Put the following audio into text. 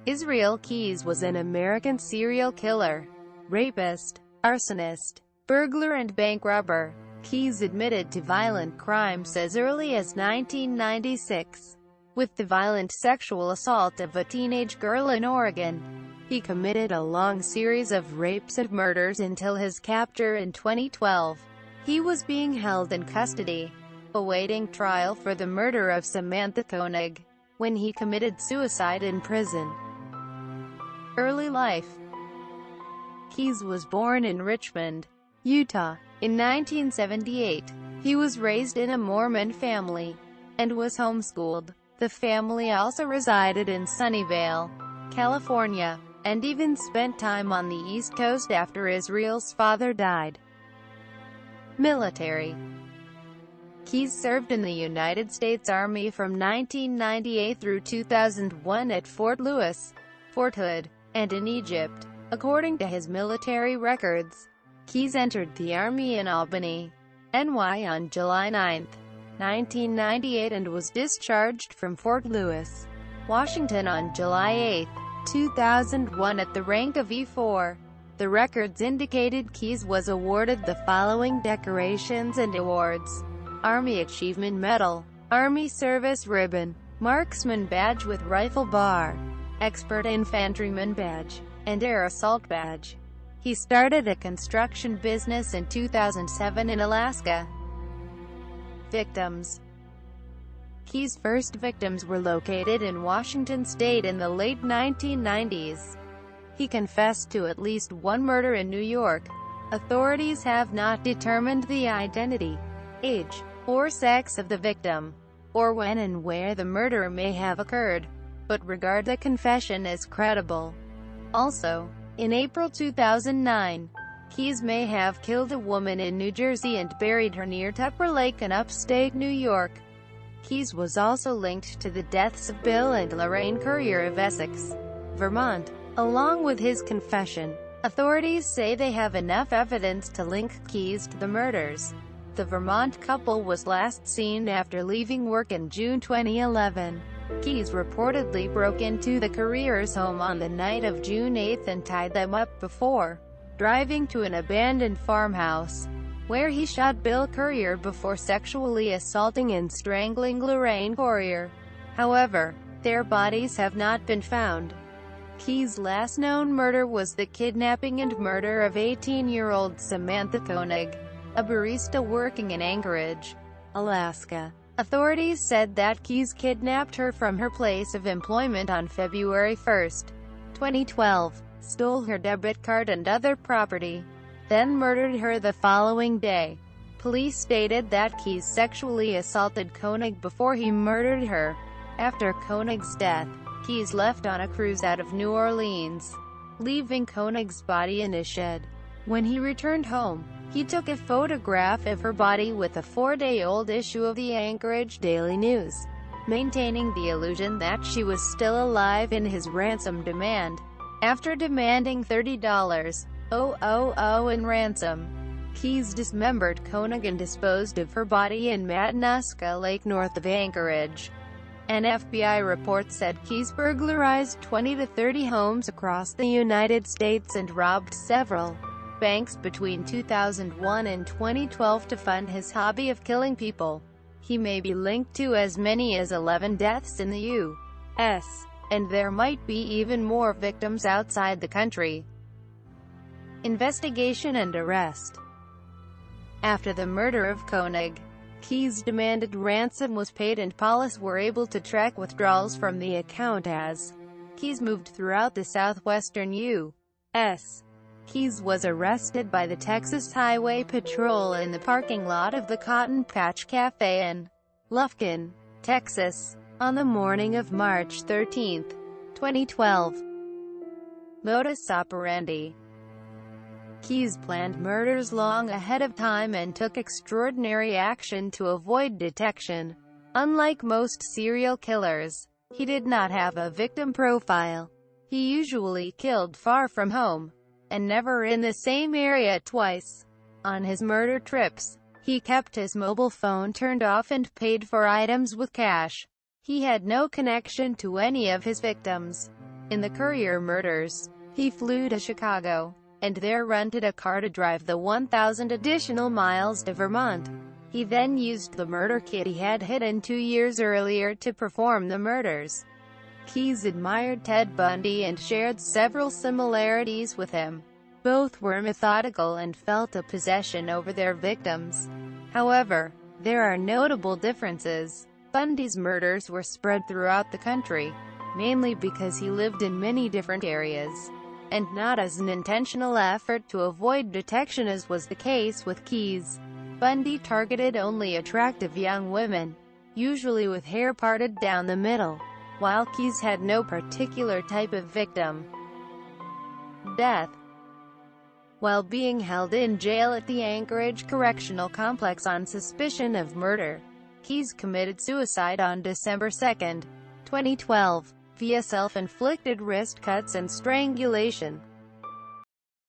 Israel Keyes was an American serial killer, rapist, arsonist, burglar and bank robber. Keyes admitted to violent crimes as early as 1996, with the violent sexual assault of a teenage girl in Oregon. He committed a long series of rapes and murders until his capture in 2012. He was being held in custody, awaiting trial for the murder of Samantha Koenig, when he committed suicide in prison. Early life. Keyes was born in Richmond, Utah, in 1978. He was raised in a Mormon family, and was homeschooled. The family also resided in Sunnyvale, California, and even spent time on the East Coast after Israel's father died. Military. Keyes served in the United States Army from 1998 through 2001 at Fort Lewis, Fort Hood, and in Egypt. According to his military records, Keyes entered the Army in Albany, NY on July 9, 1998 and was discharged from Fort Lewis, Washington on July 8, 2001 at the rank of E4. The records indicated Keyes was awarded the following decorations and awards: Army Achievement Medal, Army Service Ribbon, Marksman Badge with Rifle Bar, Expert Infantryman Badge, and Air Assault Badge. He started a construction business in 2007 in Alaska. Victims. Keyes' first victims were located in Washington state in the late 1990s. He confessed to at least one murder in New York. Authorities have not determined the identity, age, or sex of the victim, or when and where the murder may have occurred, but regard the confession as credible. Also, in April 2009, Keyes may have killed a woman in New Jersey and buried her near Tupper Lake in upstate New York. Keyes was also linked to the deaths of Bill and Lorraine Currier of Essex, Vermont. Along with his confession, authorities say they have enough evidence to link Keyes to the murders. The Vermont couple was last seen after leaving work in June 2011. Keyes reportedly broke into the Curriers' home on the night of June 8 and tied them up before driving to an abandoned farmhouse, where he shot Bill Currier before sexually assaulting and strangling Lorraine Currier. However, their bodies have not been found. Keyes' last known murder was the kidnapping and murder of 18-year-old Samantha Koenig, a barista working in Anchorage, Alaska. Authorities said that Keyes kidnapped her from her place of employment on February 1, 2012, stole her debit card and other property, then murdered her the following day. Police stated that Keyes sexually assaulted Koenig before he murdered her. After Koenig's death, Keyes left on a cruise out of New Orleans, leaving Koenig's body in a shed. When he returned home, he took a photograph of her body with a 4-day-old issue of the Anchorage Daily News, maintaining the illusion that she was still alive in his ransom demand. After demanding $30,000 in ransom, Keyes dismembered Koenig and disposed of her body in Matanuska Lake north of Anchorage. An FBI report said Keyes burglarized 20 to 30 homes across the United States and robbed several banks between 2001 and 2012 to fund his hobby of killing people. He may be linked to as many as 11 deaths in the U.S., and there might be even more victims outside the country. Investigation and arrest. After the murder of Koenig, Keyes demanded ransom was paid and police were able to track withdrawals from the account as Keyes moved throughout the southwestern U.S. Keyes was arrested by the Texas Highway Patrol in the parking lot of the Cotton Patch Cafe in Lufkin, Texas, on the morning of March 13, 2012. Modus operandi. Keyes planned murders long ahead of time and took extraordinary action to avoid detection. Unlike most serial killers, he did not have a victim profile. He usually killed far from home, and never in the same area twice. On his murder trips, he kept his mobile phone turned off and paid for items with cash. He had no connection to any of his victims. In the Courier murders, he flew to Chicago, and there rented a car to drive the 1,000 additional miles to Vermont. He then used the murder kit he had hidden 2 years earlier to perform the murders. Keyes admired Ted Bundy and shared several similarities with him. Both were methodical and felt a possession over their victims. However, there are notable differences. Bundy's murders were spread throughout the country, mainly because he lived in many different areas, and not as an intentional effort to avoid detection as was the case with Keyes. Bundy targeted only attractive young women, usually with hair parted down the middle, while Keyes had no particular type of victim. Death. While being held in jail at the Anchorage Correctional Complex on suspicion of murder, Keyes committed suicide on December 2, 2012, via self-inflicted wrist cuts and strangulation.